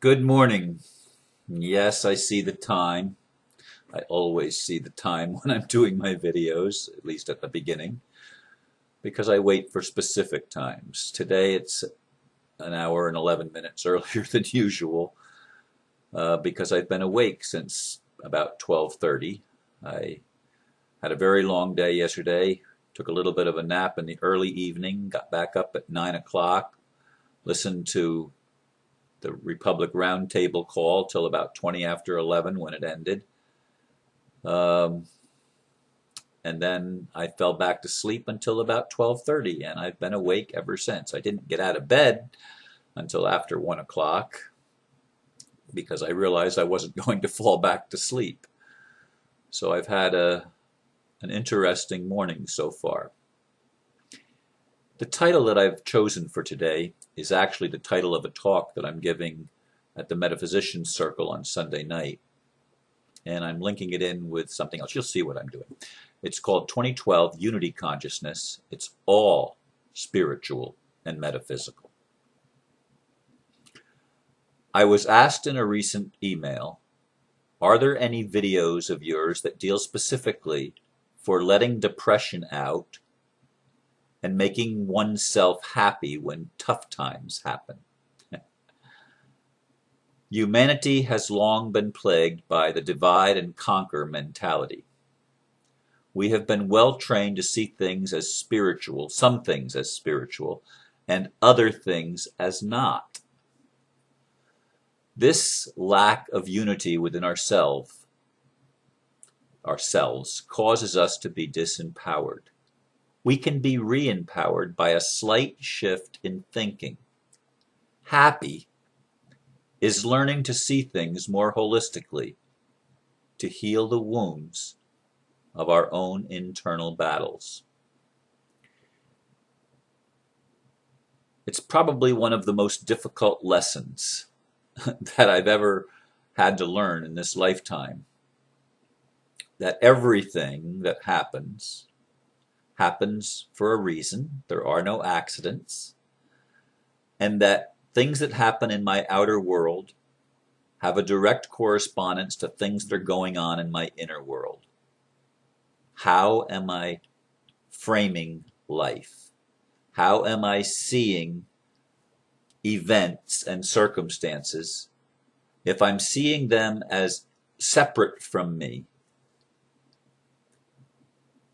Good morning. Yes, I see the time. I always see the time when I'm doing my videos, at least at the beginning, because I wait for specific times. Today it's an hour and 11 minutes earlier than usual because I've been awake since about 12:30. I had a very long day yesterday, took a little bit of a nap in the early evening, got back up at 9 o'clock, listened to the Republic Roundtable call till about 20 after 11 when it ended. Um, and then I fell back to sleep until about 12:30, and I've been awake ever since. I didn't get out of bed until after 1 o'clock because I realized I wasn't going to fall back to sleep. So I've had an interesting morning so far. The title that I've chosen for today is actually the title of a talk that I'm giving at the Metaphysician Circle on Sunday night. And I'm linking it in with something else. You'll see what I'm doing. It's called 2012 Unity Consciousness. It's all spiritual and metaphysical. I was asked in a recent email, are there any videos of yours that deal specifically for letting depression out and making oneself happy when tough times happen? Humanity has long been plagued by the divide and conquer mentality. We have been well trained to see things as spiritual, some things as spiritual, and other things as not. This lack of unity within ourselves causes us to be disempowered. We can be re-empowered by a slight shift in thinking. Happy is learning to see things more holistically, to heal the wounds of our own internal battles. It's probably one of the most difficult lessons that I've ever had to learn in this lifetime, that everything that happens for a reason. There are no accidents, and that things that happen in my outer world have a direct correspondence to things that are going on in my inner world. How am I framing life? How am I seeing events and circumstances? If I'm seeing them as separate from me,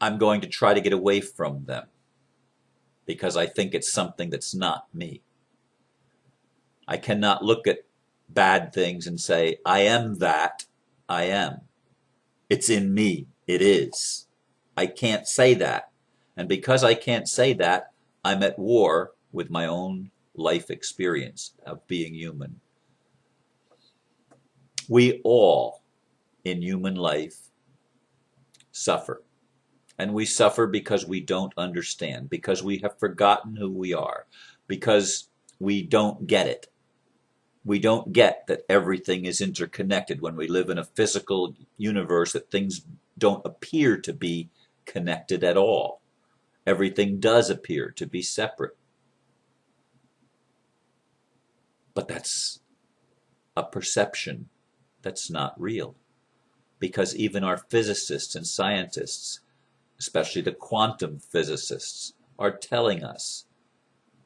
I'm going to try to get away from them because I think it's something that's not me. I cannot look at bad things and say, I am that, I am. It's in me, it is. I can't say that. And because I can't say that, I'm at war with my own life experience of being human. We all, in human life, suffer. And we suffer because we don't understand, because we have forgotten who we are, because we don't get it. We don't get that everything is interconnected when we live in a physical universe, that things don't appear to be connected at all. Everything does appear to be separate. But that's a perception that's not real, because even our physicists and scientists, especially the quantum physicists, are telling us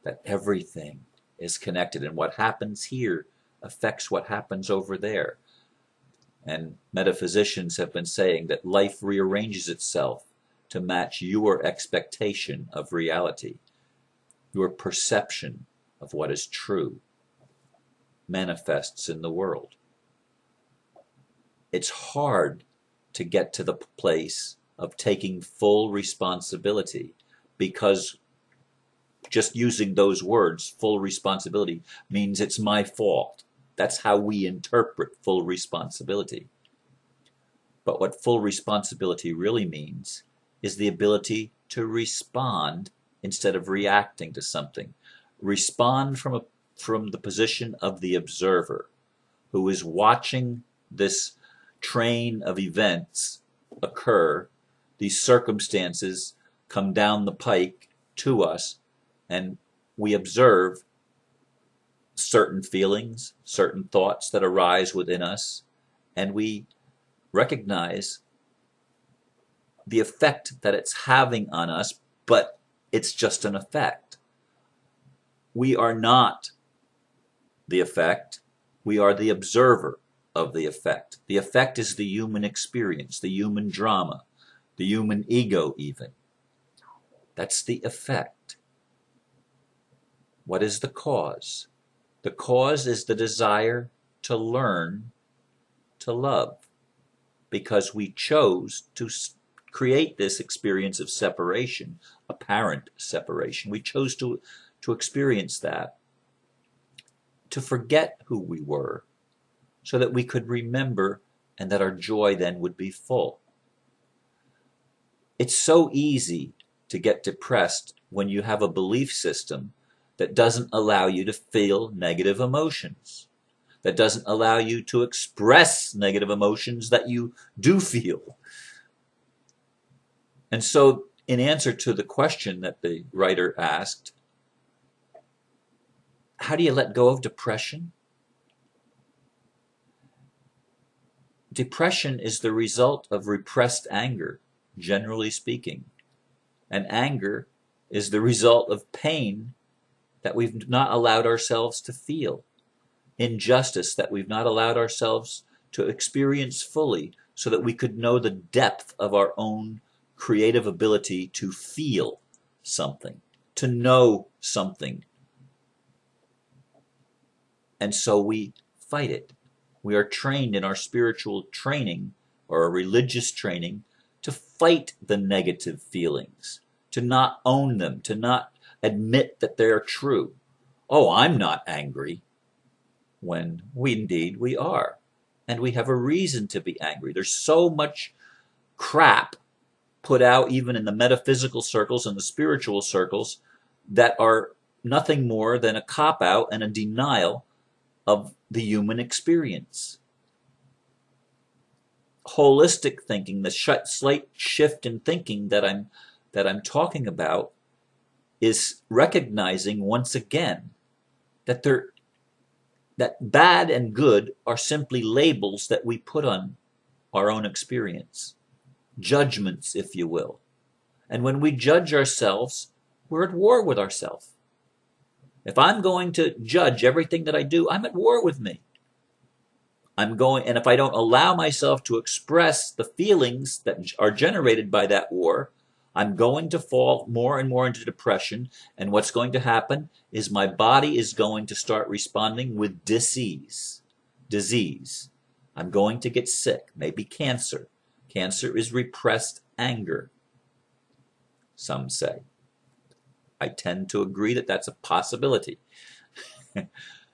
that everything is connected, and what happens here affects what happens over there. And metaphysicians have been saying that life rearranges itself to match your expectation of reality. Your perception of what is true manifests in the world. It's hard to get to the place of taking full responsibility, because just using those words, full responsibility, means it's my fault. That's how we interpret full responsibility. But what full responsibility really means is the ability to respond instead of reacting to something. Respond from the position of the observer who is watching this train of events occur. These circumstances come down the pike to us, and we observe certain feelings, certain thoughts that arise within us, and we recognize the effect that it's having on us, but it's just an effect. We are not the effect, we are the observer of the effect. The effect is the human experience, the human drama, the human ego even. That's the effect. What is the cause? The cause is the desire to learn to love, because we chose to create this experience of separation, apparent separation. We chose to experience that, to forget who we were, so that we could remember and that our joy then would be full. It's so easy to get depressed when you have a belief system that doesn't allow you to feel negative emotions, that doesn't allow you to express negative emotions that you do feel. And so, in answer to the question that the writer asked, how do you let go of depression? Depression is the result of repressed anger, generally speaking. And anger is the result of pain that we've not allowed ourselves to feel, injustice that we've not allowed ourselves to experience fully, so that we could know the depth of our own creative ability to feel something, to know something. And so we fight it. We are trained in our spiritual training or our religious training to fight the negative feelings, to not own them, to not admit that they're true. Oh, I'm not angry, when we are. And we have a reason to be angry. There's so much crap put out even in the metaphysical circles and the spiritual circles that are nothing more than a cop-out and a denial of the human experience. Holistic thinking, the slight shift in thinking that I'm talking about, is recognizing once again that that bad and good are simply labels that we put on our own experience, judgments, if you will. And when we judge ourselves, we're at war with ourselves. If I'm going to judge everything that I do, I'm at war with me. And if I don't allow myself to express the feelings that are generated by that war, I'm going to fall more and more into depression. And what's going to happen is my body is going to start responding with disease. I'm going to get sick, maybe cancer. Cancer is repressed anger, some say. I tend to agree that that's a possibility.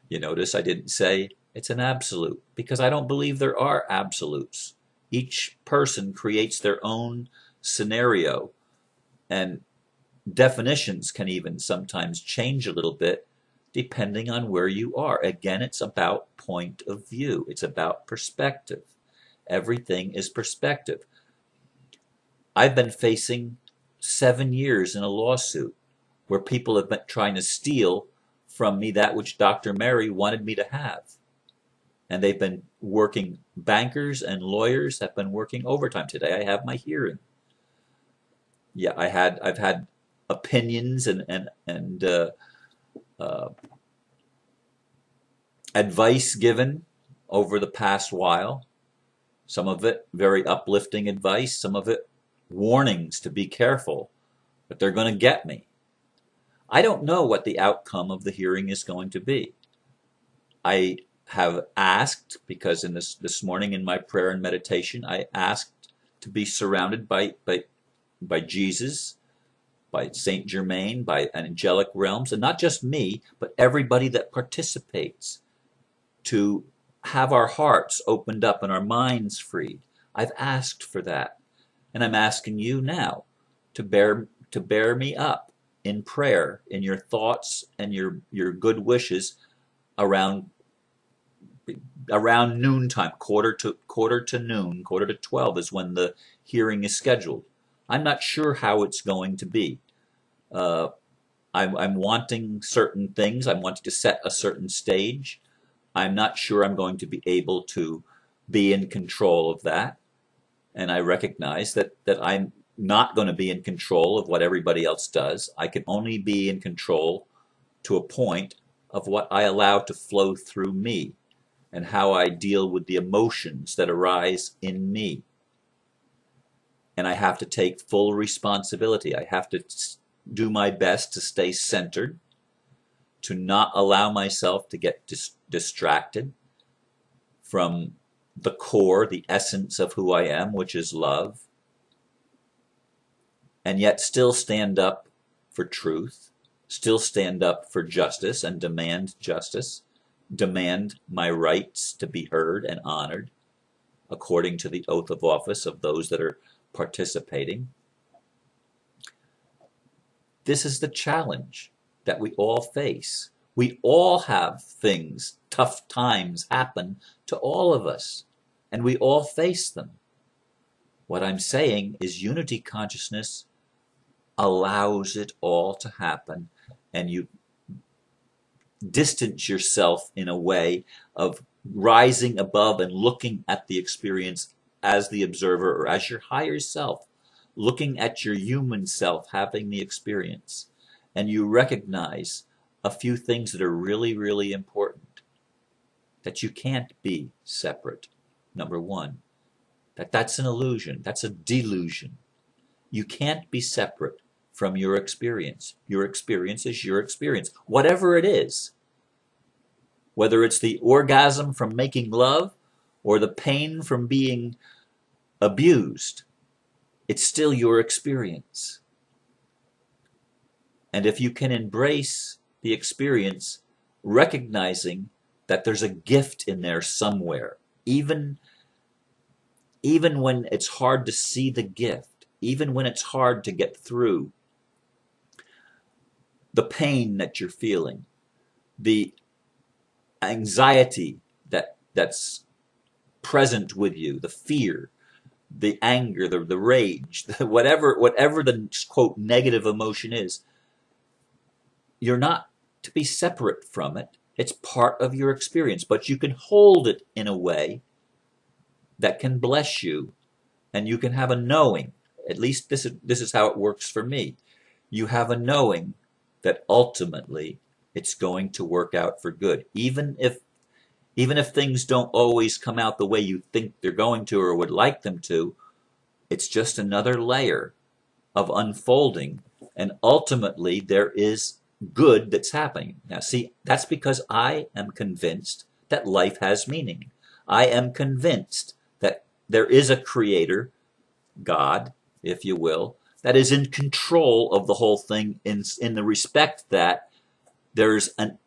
You notice I didn't say it's an absolute, because I don't believe there are absolutes. Each person creates their own scenario, and definitions can even sometimes change a little bit depending on where you are. Again, it's about point of view. It's about perspective. Everything is perspective. I've been facing 7 years in a lawsuit where people have been trying to steal from me that which Dr. Mary wanted me to have. And they've been working, bankers and lawyers have been working overtime. Today I have my hearing. Yeah, I've had opinions and advice given over the past while. Some of it very uplifting advice, some of it warnings to be careful, but they're going to get me. I don't know what the outcome of the hearing is going to be. I have asked, because in this morning in my prayer and meditation, I asked to be surrounded by Jesus, by Saint Germain, by angelic realms, and not just me, but everybody that participates, to have our hearts opened up and our minds freed. I've asked for that, and I'm asking you now to bear me up in prayer, in your thoughts and your good wishes around noontime, quarter to noon, quarter to 12 is when the hearing is scheduled. I'm not sure how it's going to be. I'm wanting certain things. I'm wanting to set a certain stage. I'm not sure I'm going to be able to be in control of that. And I recognize that I'm not going to be in control of what everybody else does. I can only be in control to a point of what I allow to flow through me and how I deal with the emotions that arise in me. And I have to take full responsibility. I have to do my best to stay centered, to not allow myself to get distracted from the core, the essence of who I am, which is love, and yet still stand up for truth, still stand up for justice and demand justice, demand my rights to be heard and honored according to the oath of office of those that are participating. This is the challenge that we all face. We all have things, tough times happen to all of us, and we all face them. What I'm saying is unity consciousness allows it all to happen, and you distance yourself in a way of rising above and looking at the experience as the observer or as your higher self, looking at your human self having the experience, and you recognize a few things that are really, really important. That you can't be separate, number one. That's an illusion, that's a delusion. You can't be separate from your experience. Your experience is your experience, whatever it is. Whether it's the orgasm from making love or the pain from being abused, it's still your experience. And if you can embrace the experience, recognizing that there's a gift in there somewhere, even when it's hard to see the gift, even when it's hard to get through the pain that you're feeling, the anxiety that's present with you, the fear, the anger, the rage, whatever the quote negative emotion is, you're not to be separate from it. It's part of your experience, but you can hold it in a way that can bless you, and you can have a knowing. At least this is how it works for me. You have a knowing that ultimately it's going to work out for good, even if things don't always come out the way you think they're going to or would like them to. It's just another layer of unfolding, and ultimately there is good that's happening. Now see, that's because I am convinced that life has meaning. I am convinced that there is a creator, God, if you will, that is in control of the whole thing in the respect that there's an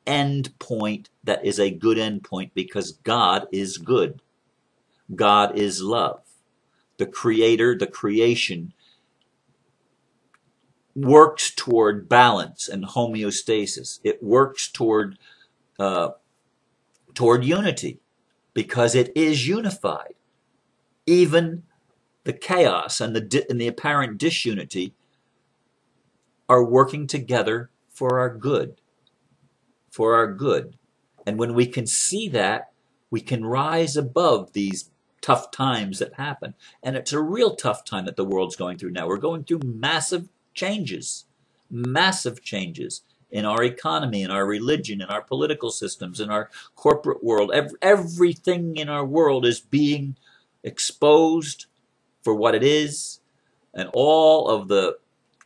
end point that is a good end point because God is good. God is love. The creator, the creation, works toward balance and homeostasis. It works toward unity because it is unified. Even the chaos and the apparent disunity are working together for our good. For our good. And when we can see that, we can rise above these tough times that happen. And it's a real tough time that the world's going through now. We're going through massive changes in our economy, in our religion, in our political systems, in our corporate world. Everything in our world is being exposed for what it is, and all of the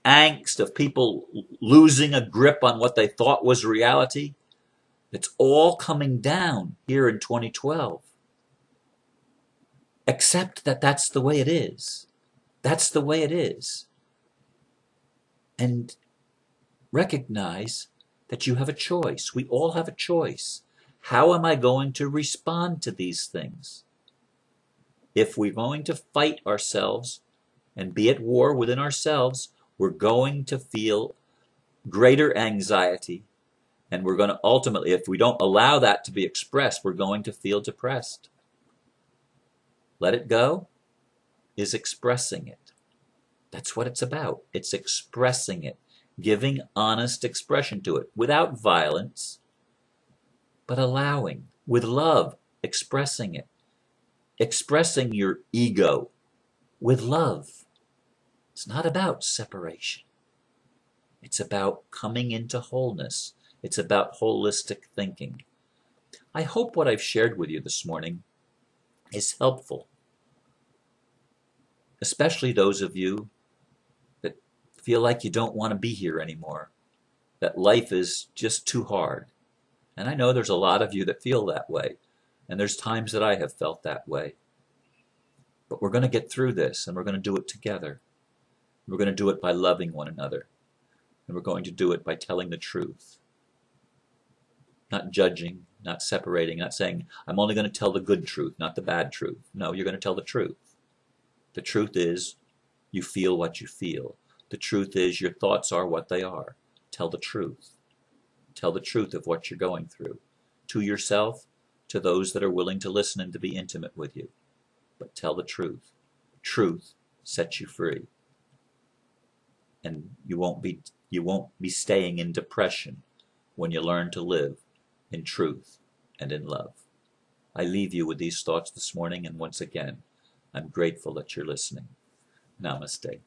angst of people losing a grip on what they thought was reality, it's all coming down here in 2012. Accept that that's the way it is. That's the way it is. And recognize that you have a choice. We all have a choice. How am I going to respond to these things? If we're going to fight ourselves and be at war within ourselves, we're going to feel greater anxiety, and we're going to ultimately, if we don't allow that to be expressed, we're going to feel depressed. Let it go is expressing it. That's what it's about. It's expressing it. giving honest expression to it without violence, but allowing, with love, expressing it, expressing your ego with love. It's not about separation. It's about coming into wholeness. It's about holistic thinking. I hope what I've shared with you this morning is helpful, especially those of you that feel like you don't want to be here anymore, that life is just too hard. And I know there's a lot of you that feel that way, and there's times that I have felt that way. But we're going to get through this, and we're going to do it together. We're going to do it by loving one another, and we're going to do it by telling the truth. Not judging, not separating, not saying, I'm only going to tell the good truth, not the bad truth. No, you're going to tell the truth. The truth is, you feel what you feel. The truth is, your thoughts are what they are. Tell the truth. Tell the truth of what you're going through. To yourself, to those that are willing to listen and to be intimate with you. But tell the truth. Truth sets you free. And you won't be staying in depression when you learn to live in truth and in love. I leave you with these thoughts this morning, and once again, I'm grateful that you're listening. Namaste.